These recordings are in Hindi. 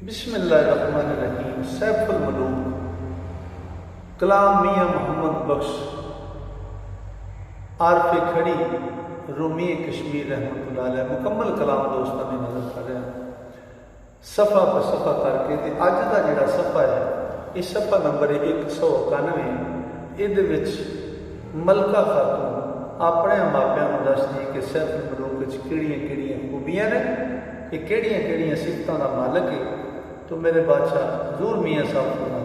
बिस्मिल्लाहिर्रहमानिर्रहीम। सैफुल मलूक कलाम मियाँ मोहम्मद बख्श आरफे खड़ी रूमी कश्मीर रहमतुल्लाह अलैह मुकम्मल कलाम दोस्तों ने नजर कर रहा सफ़ा पर सफ़ा करके ते अज का जोड़ा सफ़ा है इस सफ़ा नंबर 191 ये मलका खातून अपने मापिया को दसदी कि सैफुल मलूक किहड़ियां खूबियां ने कि किहड़ियां सिफतां का मालक है। तो मेरे बादशाह हजूर मियाँ साहब सुना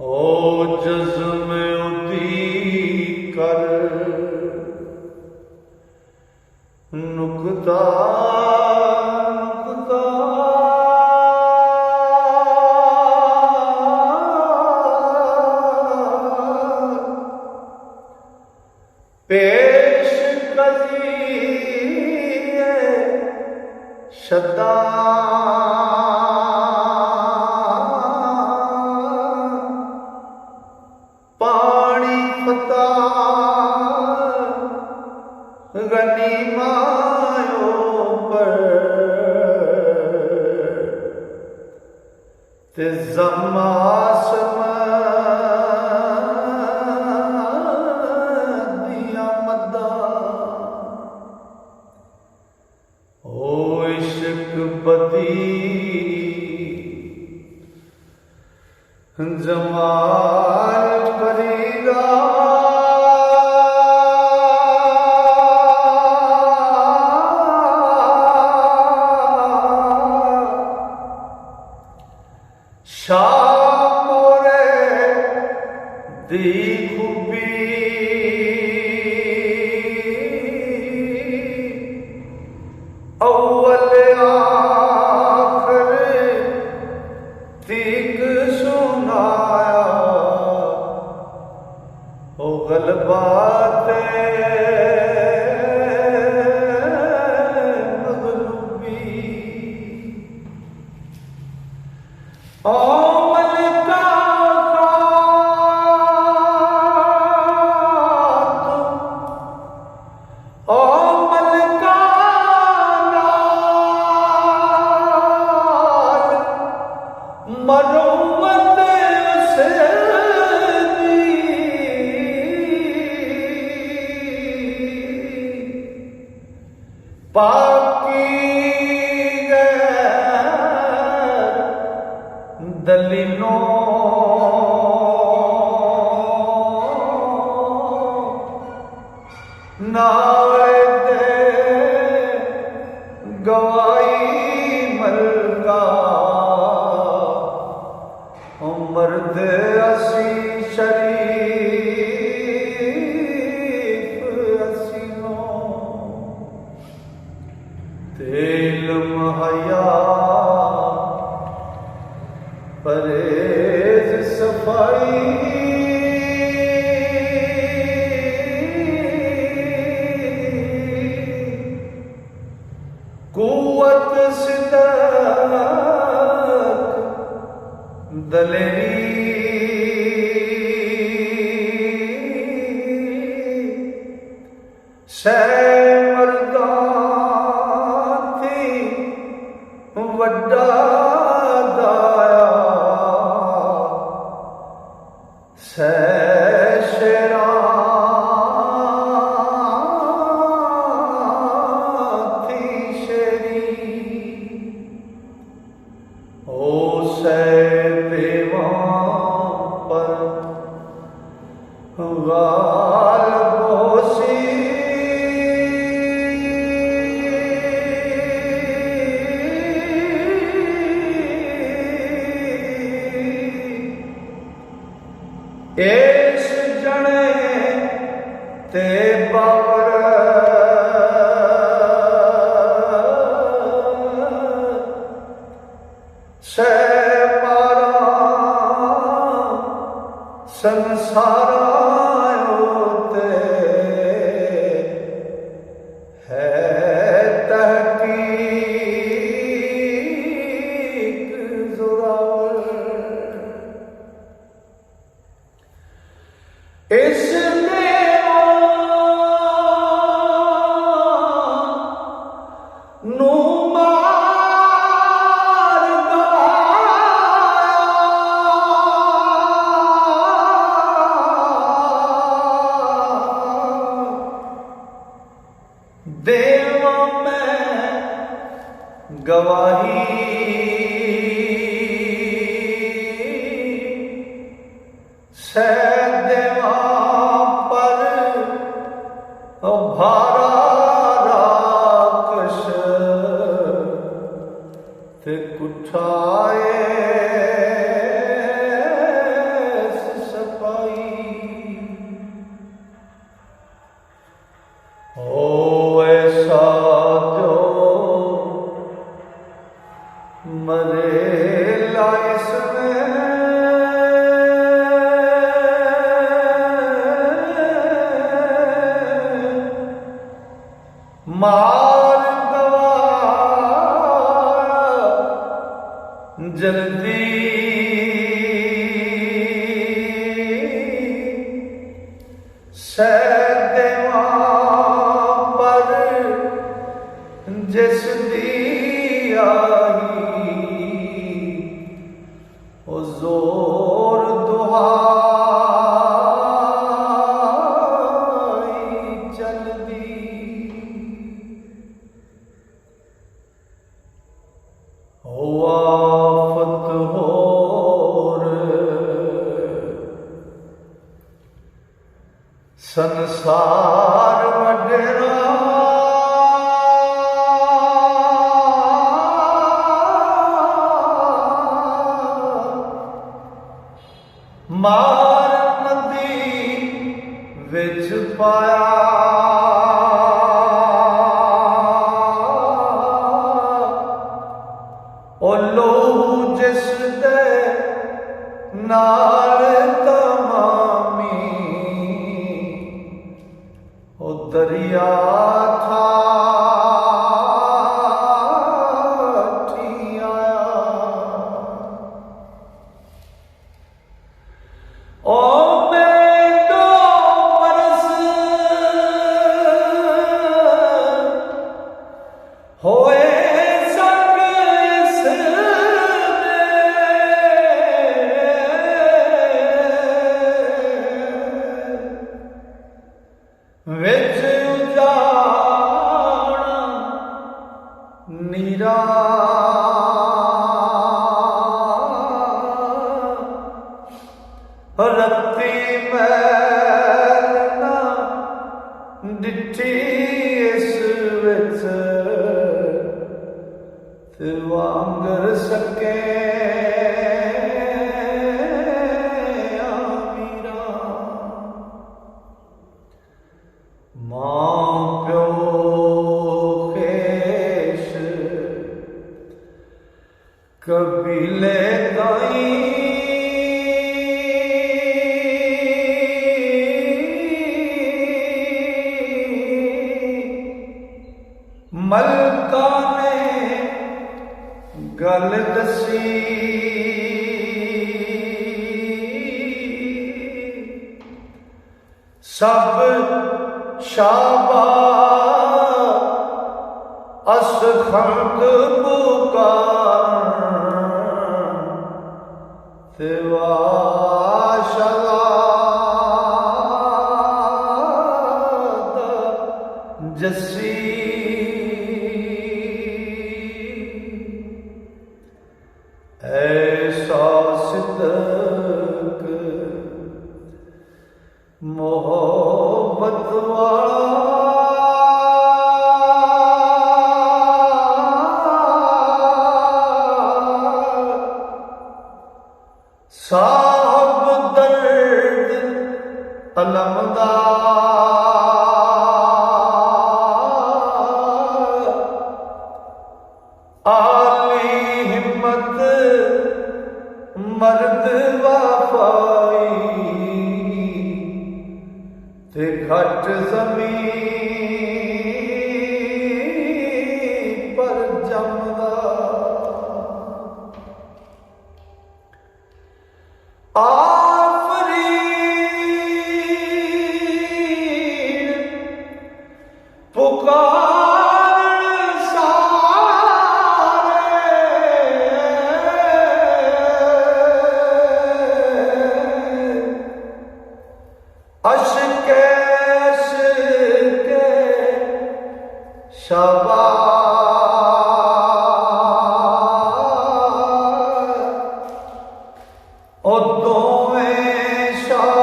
ओ जज़्म उदी कर नुकता नुकता पेश कज़िए शद्दा पानी फता गनीमायो पर ते जमासम दिया मदा ओ इश्क बदी जमाल फरीदा शाह मोरे दी खूबी अव्वल आखिर तीक सुनाया ओ गलबाते मगलूबी मरूमत से पाकी दलीलों नाए दे गवाई मलका मर्द असी शरीफ असीनो तेल महया परहेज सफाई कुव्वत सिद्दत दलेरी सै मर्दा थी वड्डा दाया सै शेरा थी शेरी ओ सै देवा पर गाल बोसी इस जने ते बाबर से मारा संसारा होते है मैं गवाही सैदेवा पर भारा राकश ते कुठाए ओ ऐसा जो मरे लाइस में मार गवारा जल्दी सैदेवा जिस दी आई ओ जोर दुहाई चलदी ओ आफत होर संसार मडरा मार नदी विच पाया ओ लोहू जिस दे नाल तमामी ओ दरिया था ओ मैं तो बरस होए सक इस विच उजाड़ा नीरा रत्ती मैलना डिठी इस विच ते वांगर सके मीरा मां प्यो खेश कबीले ताई मलका ने गल दसी सब शाबाश असखंड पुकार ते वाशला जसी ऐसा सिद्दक मोहब्बत वाला साहब दर्द अलमदार आली हिम्मत मर्द वफाई ते घट ज़मीन पर जमदा आफरीन पुकार सारे अश्के ओ दोवें शाह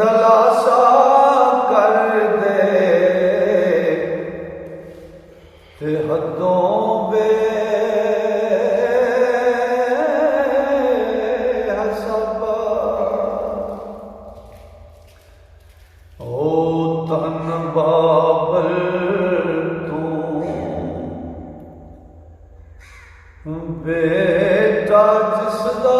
दलासा कर दे ते हदों बे हसबा। ओ तन बाबल तू बेटा जिसदा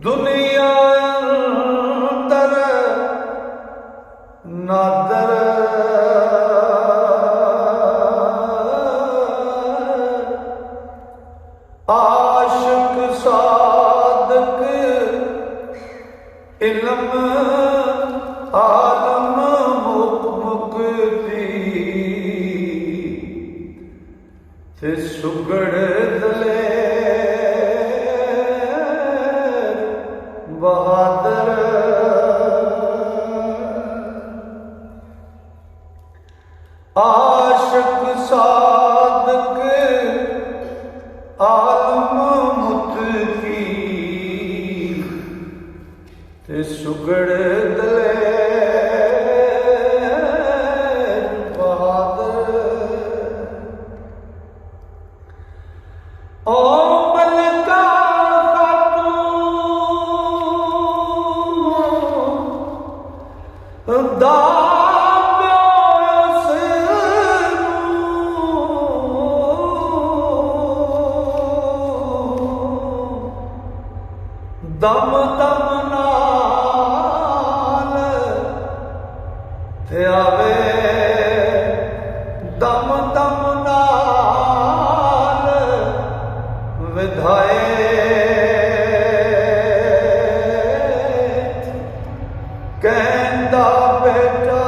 दुनिया अंदर नादर आशिक सादक इल्म आलम मुक्ति ते सुगड़ दले बहादुर आशिक सादक आलम मुक्ति ते सुगड़ दले ओ मलका खातून दा प्यास दम दम नाल ते आवे दम दम नाल विधाए कहंदा बेटा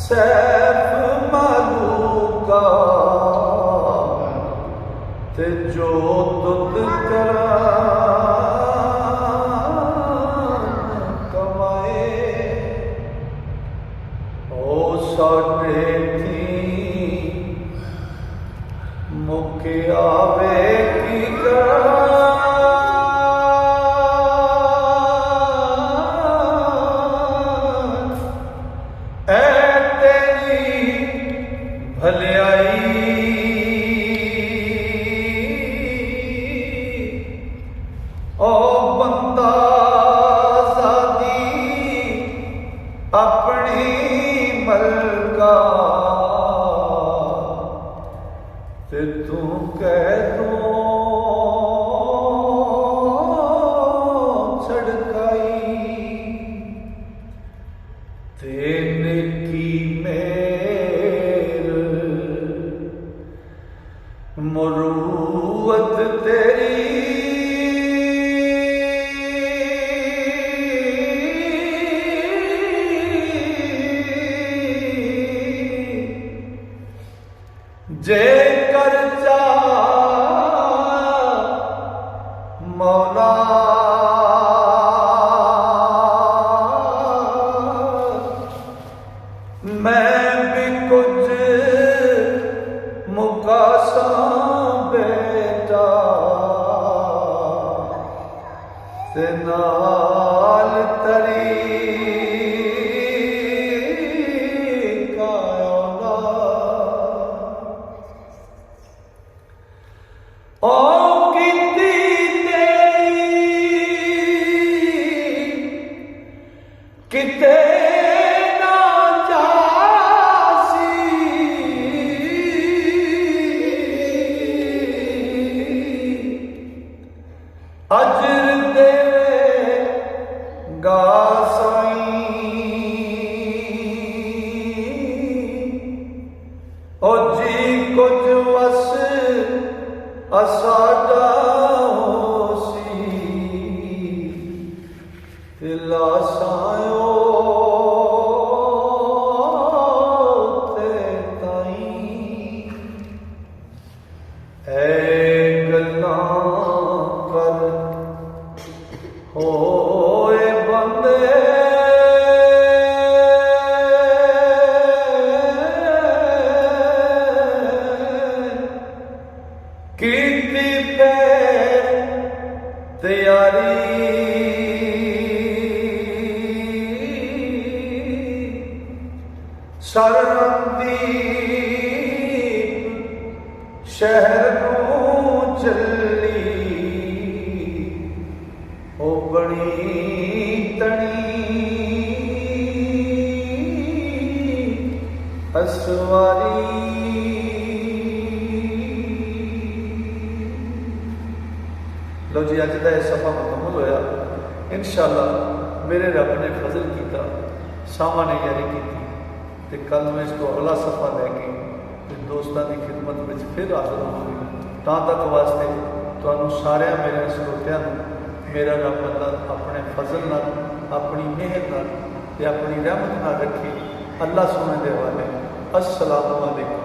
सैफ मालूका ते जो दुद करा कमाए। ओ साडे थी मुके आवे की करा ऐ तेरी भलाई ओ बंदा ज़ादी अपनी मलका ते तू कह दो छड़काई तेने की मेर मुरूवत तेरी जे कर जा मौला मैं भी कुछ मुकासा बेटा ते नाल तरी ओ कीती तेरी किते ना जासी अजर देवे गा साईं ओ जी कुछ वस असादा होसी तिला सायो ते ताई ऐ गल्लां ओए बंदे कीती पैर तैयारी सरनंदीप शहर नूं चली ओ बड़ी तनी असवारी। लो जी अज का यह सफा मुकम्मल होया। इंशाअल्लाह मेरे रब ने फजल किया, सामा ने यारी की, तो कल मैं इसको अगला सफा लैके दोस्तों की खिदमत में फिर हाजिर होंगे। तां तक वास्ते तुहानू सारे मेरे श्रोतियां मेरा रब अल्लाह अपने फजल नाल, अपनी मेहर नाल ते अपनी रहमत नाल रखे। अल्लाह सोने दे हवाले। अस्सलामु अलैकुम।